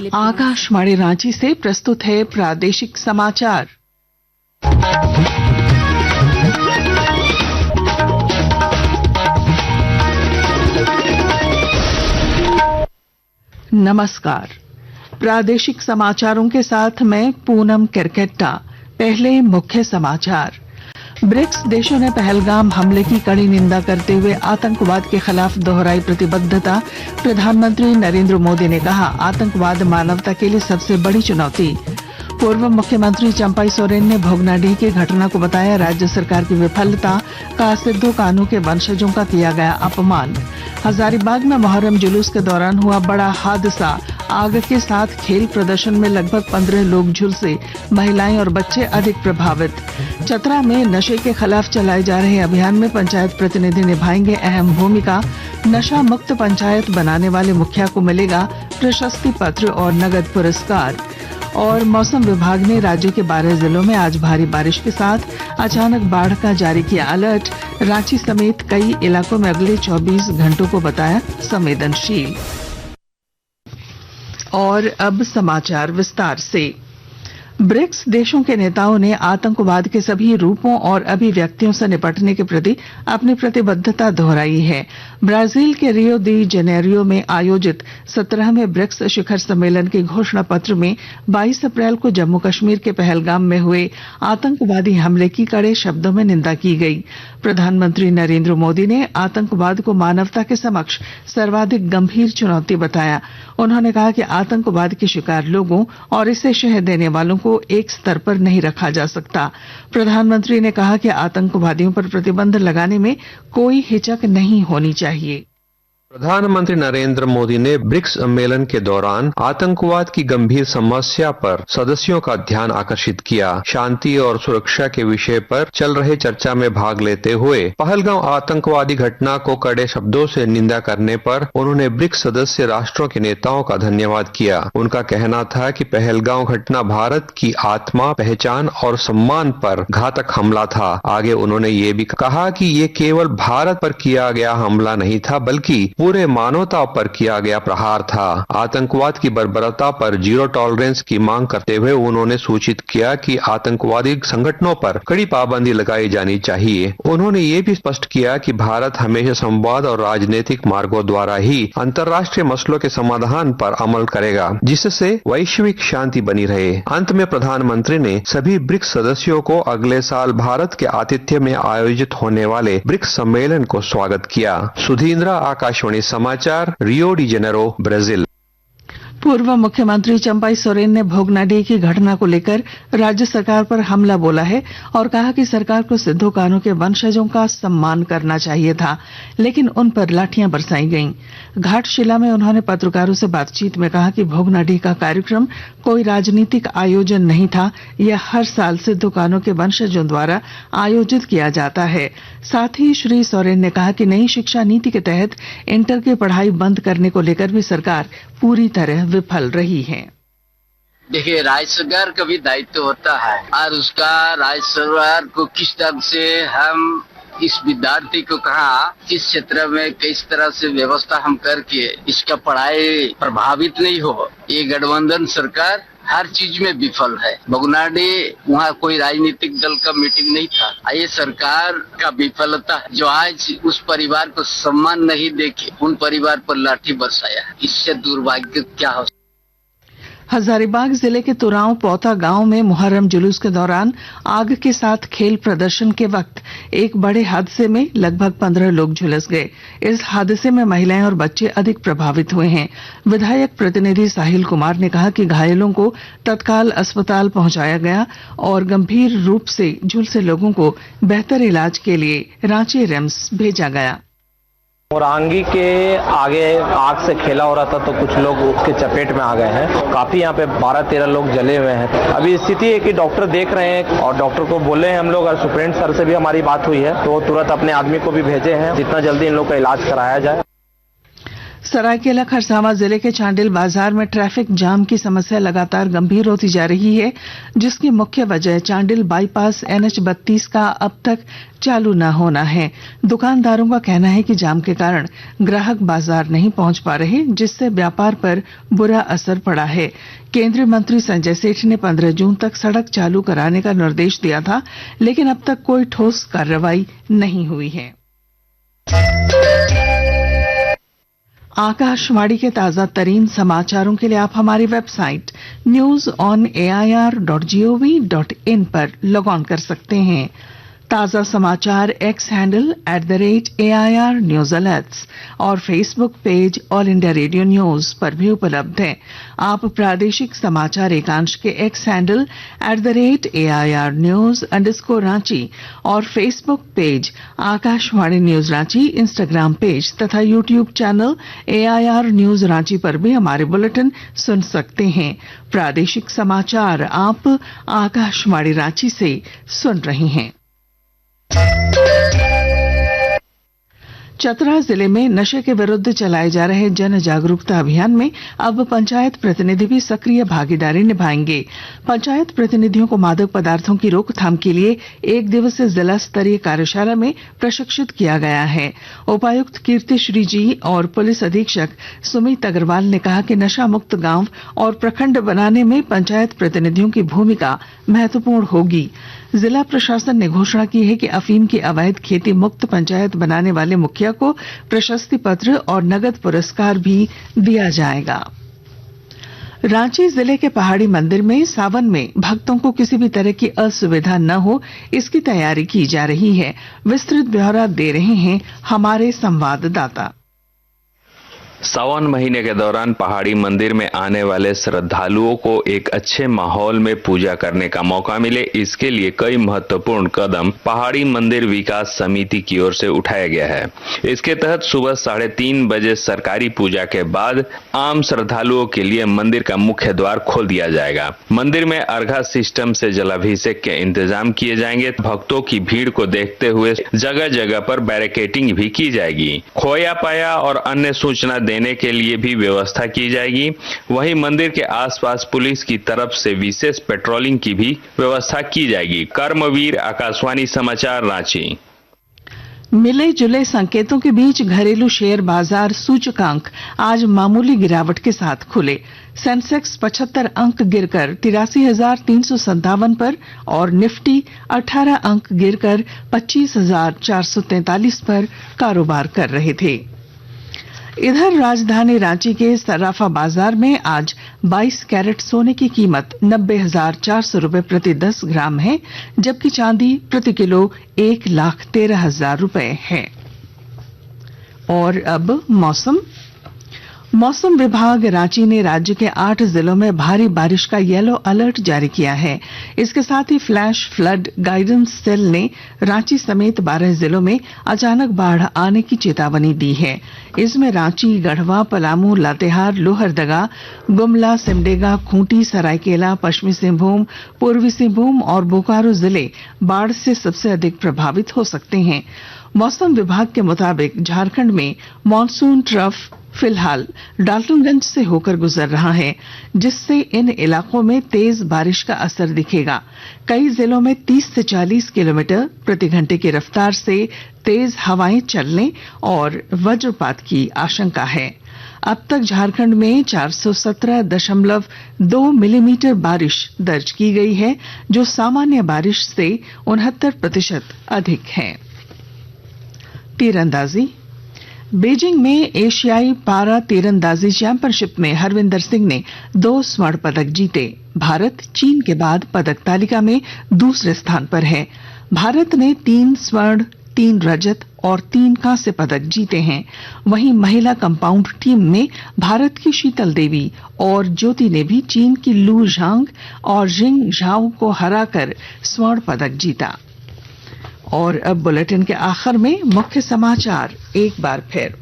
आकाशवाणी रांची से प्रस्तुत है प्रादेशिक समाचार। नमस्कार, प्रादेशिक समाचारों के साथ मैं पूनम केरकेट्टा। पहले मुख्य समाचार। ब्रिक्स देशों ने पहलगाम हमले की कड़ी निंदा करते हुए आतंकवाद के खिलाफ दोहराई प्रतिबद्धता। प्रधानमंत्री नरेंद्र मोदी ने कहा, आतंकवाद मानवता के लिए सबसे बड़ी चुनौती। पूर्व मुख्यमंत्री चंपाई सोरेन ने भोगनाडीह की घटना को बताया राज्य सरकार की विफलता का। सिद्धू कान्हू के वंशजों का किया गया अपमान। हजारीबाग में मुहर्रम जुलूस के दौरान हुआ बड़ा हादसा। आग के साथ खेल प्रदर्शन में लगभग 15 लोग झुलसे, महिलाएं और बच्चे अधिक प्रभावित। चतरा में नशे के खिलाफ चलाए जा रहे अभियान में पंचायत प्रतिनिधि निभाएंगे अहम भूमिका। नशा मुक्त पंचायत बनाने वाले मुखिया को मिलेगा प्रशस्ति पत्र और नगद पुरस्कार। और मौसम विभाग ने राज्य के 12 जिलों में आज भारी बारिश के साथ अचानक बाढ़ का जारी किया अलर्ट। रांची समेत कई इलाकों में अगले 24 घंटों को बताया संवेदनशील। और अब समाचार विस्तार से। ब्रिक्स देशों के नेताओं ने आतंकवाद के सभी रूपों और अभिव्यक्तियों से निपटने के प्रति अपनी प्रतिबद्धता दोहराई है। ब्राजील के रियो दी जेनेरियो में आयोजित 17वें ब्रिक्स शिखर सम्मेलन के घोषणा पत्र में 22 अप्रैल को जम्मू कश्मीर के पहलगाम में हुए आतंकवादी हमले की कड़े शब्दों में निंदा की गई। प्रधानमंत्री नरेंद्र मोदी ने आतंकवाद को मानवता के समक्ष सर्वाधिक गंभीर चुनौती बताया। उन्होंने कहा कि आतंकवाद के शिकार लोगों और इसे शह देने वालों को एक स्तर पर नहीं रखा जा सकता। प्रधानमंत्री ने कहा कि आतंकवादियों पर प्रतिबंध लगाने में कोई हिचक नहीं होनी चाहिए। प्रधानमंत्री नरेंद्र मोदी ने ब्रिक्स सम्मेलन के दौरान आतंकवाद की गंभीर समस्या पर सदस्यों का ध्यान आकर्षित किया। शांति और सुरक्षा के विषय पर चल रहे चर्चा में भाग लेते हुए पहलगाम आतंकवादी घटना को कड़े शब्दों से निंदा करने पर उन्होंने ब्रिक्स सदस्य राष्ट्रों के नेताओं का धन्यवाद किया। उनका कहना था कि पहलगाम घटना भारत की आत्मा, पहचान और सम्मान पर घातक हमला था। आगे उन्होंने ये भी कहा कि ये केवल भारत पर किया गया हमला नहीं था, बल्कि पूरे मानवता पर किया गया प्रहार था। आतंकवाद की बर्बरता पर जीरो टॉलरेंस की मांग करते हुए उन्होंने सूचित किया कि आतंकवादी संगठनों पर कड़ी पाबंदी लगाई जानी चाहिए। उन्होंने ये भी स्पष्ट किया कि भारत हमेशा संवाद और राजनीतिक मार्गों द्वारा ही अंतर्राष्ट्रीय मसलों के समाधान पर अमल करेगा, जिससे वैश्विक शांति बनी रहे। अंत में प्रधानमंत्री ने सभी ब्रिक्स सदस्यों को अगले साल भारत के आतिथ्य में आयोजित होने वाले ब्रिक्स सम्मेलन को स्वागत किया। सुधींद्रा, आकाशवाणी समाचार, रियो डी जेनेरो, ब्राजील। पूर्व मुख्यमंत्री चंपाई सोरेन ने भोगनाडीह की घटना को लेकर राज्य सरकार पर हमला बोला है और कहा कि सरकार को सिद्धू कान्हू के वंशजों का सम्मान करना चाहिए था, लेकिन उन पर लाठियां बरसाई गईं। घाटशिला में उन्होंने पत्रकारों से बातचीत में कहा कि भोगनाडीह का कार्यक्रम कोई राजनीतिक आयोजन नहीं था, यह हर साल सिद्धू कान्हू के वंशजों द्वारा आयोजित किया जाता है। साथ ही श्री सोरेन ने कहा कि नई शिक्षा नीति के तहत इंटर की पढ़ाई बंद करने को लेकर भी सरकार पूरी तरह विफल रही है। देखिए, राज्य सरकार का भी दायित्व होता है और उसका राज्य सरकार को किस तरह से हम इस विद्यार्थी को कहा किस क्षेत्र में किस तरह से व्यवस्था हम करके इसका पढ़ाई प्रभावित नहीं हो। ये गठबंधन सरकार हर चीज में विफल है। भोगनाडीह वहाँ कोई राजनीतिक दल का मीटिंग नहीं था। ये सरकार का विफलता जो आज उस परिवार को सम्मान नहीं देके उन परिवार पर लाठी बरसाया, इससे दुर्भाग्य क्या हो। हजारीबाग जिले के तुराव पौता गांव में मुहर्रम जुलूस के दौरान आग के साथ खेल प्रदर्शन के वक्त एक बड़े हादसे में लगभग 15 लोग झुलस गए। इस हादसे में महिलाएं और बच्चे अधिक प्रभावित हुए हैं। विधायक प्रतिनिधि साहिल कुमार ने कहा कि घायलों को तत्काल अस्पताल पहुंचाया गया और गंभीर रूप से झुलसे लोगों को बेहतर इलाज के लिए रांची रिम्स भेजा गया। मोरंगी के आगे आग से खेला हो रहा था तो कुछ लोग उसके चपेट में आ गए हैं। काफी यहाँ पे 12-13 लोग जले हुए हैं। अभी स्थिति है कि डॉक्टर देख रहे हैं और डॉक्टर को बोले हैं हम लोग, और सुप्रीम सर से भी हमारी बात हुई है तो तुरंत अपने आदमी को भी भेजे हैं, जितना जल्दी इन लोग का इलाज कराया जाए। सरायकेला खरसावां जिले के चांडिल बाजार में ट्रैफिक जाम की समस्या लगातार गंभीर होती जा रही है, जिसकी मुख्य वजह चांडिल बाईपास NH-32 का अब तक चालू न होना है। दुकानदारों का कहना है कि जाम के कारण ग्राहक बाजार नहीं पहुंच पा रहे, जिससे व्यापार पर बुरा असर पड़ा है। केंद्रीय मंत्री संजय सेठ ने 15 जून तक सड़क चालू कराने का निर्देश दिया था, लेकिन अब तक कोई ठोस कार्रवाई नहीं हुई है। आकाशवाणी के ताजा तरीन समाचारों के लिए आप हमारी वेबसाइट newsonair.gov.in पर लॉग ऑन कर सकते हैं। ताजा समाचार x handle @AIR News Alerts और Facebook page all India radio news पर भी उपलब्ध है। आप प्रादेशिक समाचार एकांश के एक्स हैंडल @AIR News_Ranchi और Facebook page Akashvani news Ranchi, Instagram page तथा YouTube channel AIR News Ranchi पर भी हमारे बुलेटिन सुन सकते हैं। प्रादेशिक समाचार आप आकाशवाणी रांची से सुन रहे हैं। चतरा जिले में नशे के विरुद्ध चलाए जा रहे जन जागरूकता अभियान में अब पंचायत प्रतिनिधि भी सक्रिय भागीदारी निभाएंगे। पंचायत प्रतिनिधियों को मादक पदार्थों की रोकथाम के लिए 1 दिवसीय जिला स्तरीय कार्यशाला में प्रशिक्षित किया गया है। उपायुक्त कीर्ति श्री जी और पुलिस अधीक्षक सुमित अग्रवाल ने कहा कि नशा मुक्त गांव और प्रखंड बनाने में पंचायत प्रतिनिधियों की भूमिका महत्वपूर्ण होगी। जिला प्रशासन ने घोषणा की है कि अफीम की अवैध खेती मुक्त पंचायत बनाने वाले मुखिया को प्रशस्ति पत्र और नगद पुरस्कार भी दिया जाएगा। रांची जिले के पहाड़ी मंदिर में सावन में भक्तों को किसी भी तरह की असुविधा न हो, इसकी तैयारी की जा रही है। विस्तृत ब्यौरा दे रहे हैं हमारे संवाददाता। सावन महीने के दौरान पहाड़ी मंदिर में आने वाले श्रद्धालुओं को एक अच्छे माहौल में पूजा करने का मौका मिले, इसके लिए कई महत्वपूर्ण कदम पहाड़ी मंदिर विकास समिति की ओर से उठाया गया है। इसके तहत सुबह 3:30 बजे सरकारी पूजा के बाद आम श्रद्धालुओं के लिए मंदिर का मुख्य द्वार खोल दिया जाएगा। मंदिर में अर्घा सिस्टम से जलाभिषेक के इंतजाम किए जाएंगे। भक्तों की भीड़ को देखते हुए जगह जगह पर बैरिकेडिंग भी की जाएगी। खोया पाया और अन्य सूचना देने के लिए भी व्यवस्था की जाएगी। वहीं मंदिर के आसपास पुलिस की तरफ से विशेष पेट्रोलिंग की भी व्यवस्था की जाएगी। कर्मवीर, आकाशवाणी समाचार, रांची। मिले जुले संकेतों के बीच घरेलू शेयर बाजार सूचकांक आज मामूली गिरावट के साथ खुले। सेंसेक्स 75 अंक गिरकर 83,357 पर और निफ्टी 18 अंक गिरकर 25,443 पर कारोबार कर रहे थे। इधर राजधानी रांची के सराफा बाजार में आज 22 कैरेट सोने की कीमत 90,400 रुपए प्रति 10 ग्राम है, जबकि चांदी प्रति किलो 1,13,000 रुपए है। और अब मौसम विभाग रांची ने राज्य के 8 जिलों में भारी बारिश का येलो अलर्ट जारी किया है। इसके साथ ही फ्लैश फ्लड गाइडेंस सेल ने रांची समेत 12 जिलों में अचानक बाढ़ आने की चेतावनी दी है। इसमें रांची, गढ़वा, पलामू, लातेहार, लोहरदगा, गुमला, सिमडेगा, खूंटी, सरायकेला, पश्चिमी सिंहभूम, पूर्वी सिंहभूम और बोकारो जिले बाढ़ से सबसे अधिक प्रभावित हो सकते हैं। मौसम विभाग के मुताबिक झारखंड में मॉनसून ट्रफ फिलहाल डाल्टनगंज से होकर गुजर रहा है, जिससे इन इलाकों में तेज बारिश का असर दिखेगा। कई जिलों में 30 से 40 किलोमीटर प्रति घंटे की रफ्तार से तेज हवाएं चलने और वज्रपात की आशंका है। अब तक झारखंड में 417.2 मिलीमीटर बारिश दर्ज की गई है, जो सामान्य बारिश से 69% अधिक है। तीरंदाजी। बीजिंग में एशियाई पारा तीरंदाजी चैंपियनशिप में हरविंदर सिंह ने 2 स्वर्ण पदक जीते। भारत चीन के बाद पदक तालिका में दूसरे स्थान पर है। भारत ने 3 स्वर्ण, 3 रजत और 3 कांस्य पदक जीते हैं। वहीं महिला कंपाउंड टीम में भारत की शीतल देवी और ज्योति ने भी चीन की लू झांग और जिंग झाओ को हराकर स्वर्ण पदक जीता। और अब बुलेटिन के आखिर में मुख्य समाचार एक बार फिर।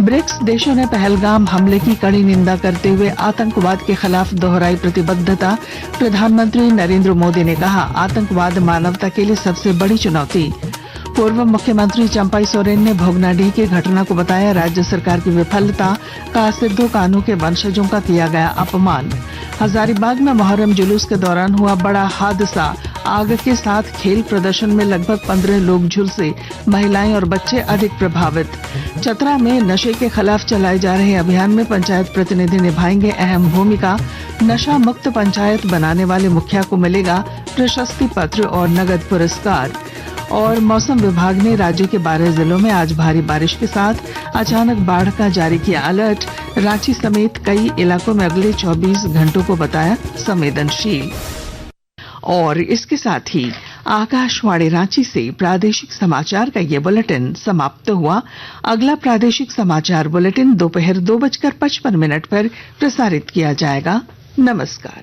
ब्रिक्स देशों ने पहलगाम हमले की कड़ी निंदा करते हुए आतंकवाद के खिलाफ दोहराई प्रतिबद्धता। प्रधानमंत्री नरेंद्र मोदी ने कहा, आतंकवाद मानवता के लिए सबसे बड़ी चुनौती। पूर्व मुख्यमंत्री चंपई सोरेन ने भोगनाडीह की घटना को बताया राज्य सरकार की विफलता का, सिद्धू कान्हू के वंशजों का किया गया अपमान। हजारीबाग में मुहर्रम जुलूस के दौरान हुआ बड़ा हादसा, आग के साथ खेल प्रदर्शन में लगभग 15 लोग झुलसे, महिलाएं और बच्चे अधिक प्रभावित। चतरा में नशे के खिलाफ चलाए जा रहे अभियान में पंचायत प्रतिनिधि निभाएंगे अहम भूमिका। नशा मुक्त पंचायत बनाने वाले मुखिया को मिलेगा प्रशस्ति पत्र और नगद पुरस्कार। और मौसम विभाग ने राज्य के 12 जिलों में आज भारी बारिश के साथ अचानक बाढ़ का जारी किया अलर्ट। रांची समेत कई इलाकों में अगले 24 घंटों को बताया संवेदनशील। और इसके साथ ही आकाशवाणी रांची से प्रादेशिक समाचार का ये बुलेटिन समाप्त हुआ। अगला प्रादेशिक समाचार बुलेटिन दोपहर 2:55 पर प्रसारित किया जाएगा। नमस्कार।